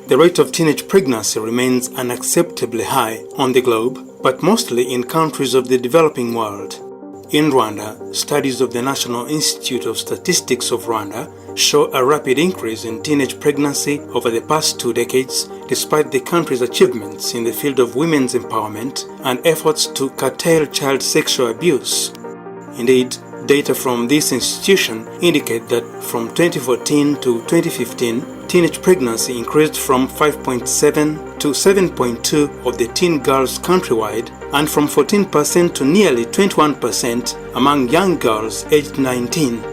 The rate of teenage pregnancy remains unacceptably high on the globe, but mostly in countries of the developing world. In Rwanda, studies of the National Institute of Statistics of Rwanda show a rapid increase in teenage pregnancy over the past 2 decades, despite the country's achievements in the field of women's empowerment and efforts to curtail child sexual abuse. Indeed, data from this institution indicate that from 2014 to 2015, teenage pregnancy increased from 5.7 to 7.2 of the teen girls countrywide, and from 14% to nearly 21% among young girls aged 19.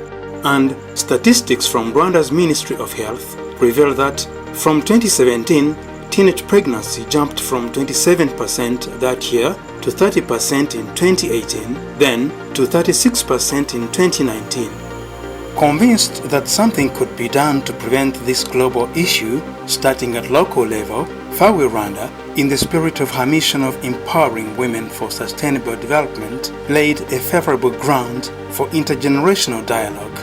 And statistics from Rwanda's Ministry of Health reveal that from 2017, teenage pregnancy jumped from 27% that year to 30% in 2018, then to 36% in 2019. Convinced that something could be done to prevent this global issue, starting at local level, Fawe Rwanda, in the spirit of her mission of empowering women for sustainable development, laid a favorable ground for intergenerational dialogue.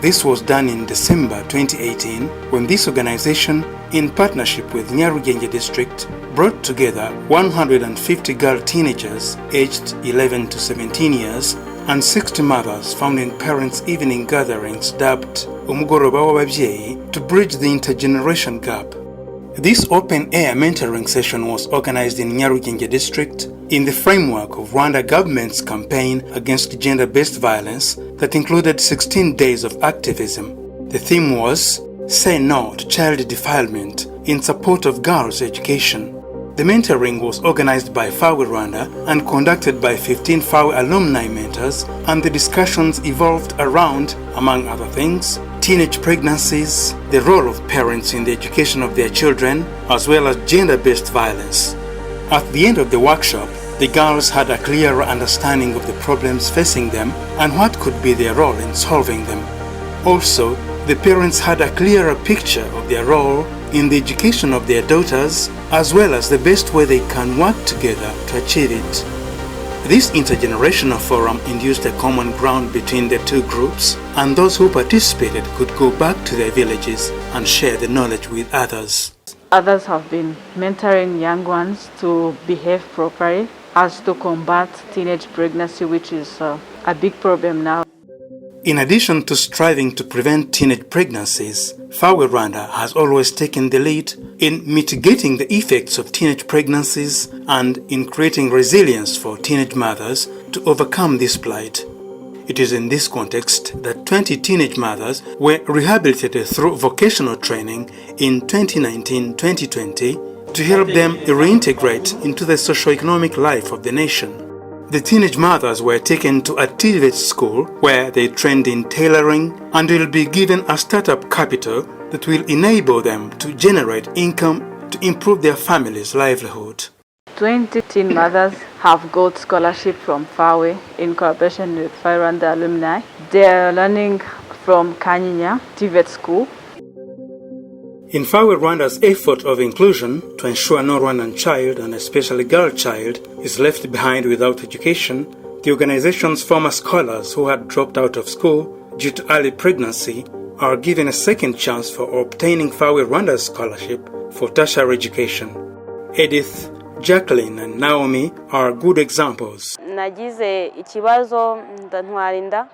This was done in December 2018 when this organization, in partnership with Nyarugenge District, brought together 150 girl teenagers aged 11 to 17 years and 60 mothers founding parents' evening gatherings dubbed Umugoroba w'Ababyeyi to bridge the intergeneration gap. This open-air mentoring session was organized in Nyarugenge District in the framework of Rwanda government's campaign against gender-based violence that included 16 days of activism. The theme was Say No to Child Defilement in support of girls' education. The mentoring was organized by Fawe Rwanda and conducted by 15 Fawe alumni mentors, and the discussions evolved around, among other things, teenage pregnancies, the role of parents in the education of their children, as well as gender-based violence. At the end of the workshop, the girls had a clearer understanding of the problems facing them and what could be their role in solving them. Also, the parents had a clearer picture of their role in the education of their daughters, as well as the best way they can work together to achieve it. This intergenerational forum induced a common ground between the two groups, and those who participated could go back to their villages and share the knowledge with others. Others have been mentoring young ones to behave properly as to combat teenage pregnancy, which is a big problem now. In addition to striving to prevent teenage pregnancies, Fawe Rwanda has always taken the lead in mitigating the effects of teenage pregnancies and in creating resilience for teenage mothers to overcome this plight. It is in this context that 20 teenage mothers were rehabilitated through vocational training in 2019-2020 to help them reintegrate into the socio-economic life of the nation. The teenage mothers were taken to a TVET school where they trained in tailoring and will be given a startup capital that will enable them to generate income to improve their family's livelihood. 20 teen mothers have got scholarship from Fawe in cooperation with Fawe Rwanda alumni. They are learning from Kanyinya TVET school. In Fawe Rwanda's effort of inclusion to ensure no Rwandan child, and especially girl child, is left behind without education, the organization's former scholars who had dropped out of school due to early pregnancy are given a second chance for obtaining Fawe Rwanda's scholarship for tertiary education. Edith, Jacqueline and Naomi are good examples. Nagize ikibazo ntwarinda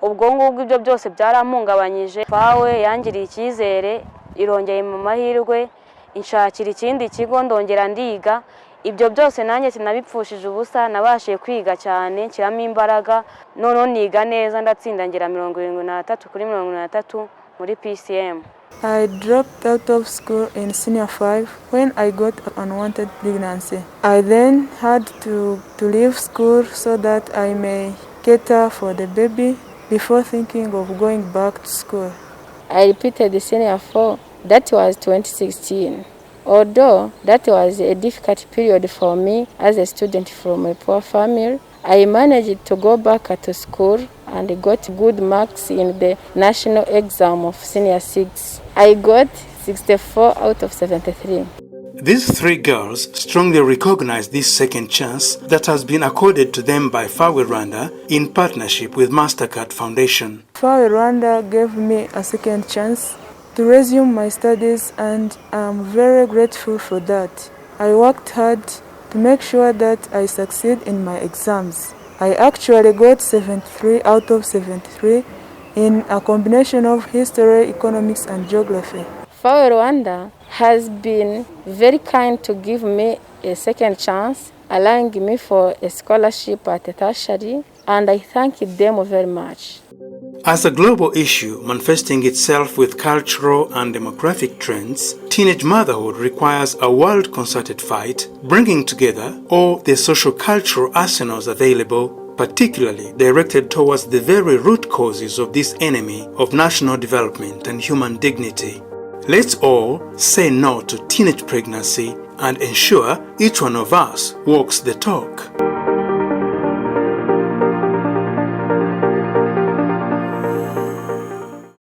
ubwo ngubwo ibyo byose byarampungabanyije. Fawe yangiriye icyizere, irongeye mu mahirwe, inshakira ikindi kigo ndongera ndiga. Ibyo byose nanjye sinabipfushije ubusa, nabashiye kwiga cyane nshyiramo imbaraga, none niga neza ndatsinda ngera 73 kuri 73 muri PCM. I dropped out of school in senior 5 when I got unwanted pregnancy. I then had to leave school so that I may cater for the baby before thinking of going back to school. I repeated the senior 4. That was 2016. Although that was a difficult period for me as a student from a poor family, I managed to go back to school and got good marks in the national exam of senior 6. I got 64 out of 73. These three girls strongly recognize this second chance that has been accorded to them by Fawe Rwanda in partnership with Mastercard Foundation. Fawe Rwanda gave me a second chance to resume my studies, and I'm very grateful for that. I worked hard to make sure that I succeed in my exams. I actually got 73 out of 73 in a combination of history, economics, and geography. Fawe Rwanda has been very kind to give me a second chance, allowing me for a scholarship at a tertiary, and I thank them very much. As a global issue manifesting itself with cultural and demographic trends, teenage motherhood requires a world-concerted fight, bringing together all the social-cultural arsenals available, particularly directed towards the very root causes of this enemy of national development and human dignity. Let's all say no to teenage pregnancy and ensure each one of us walks the talk.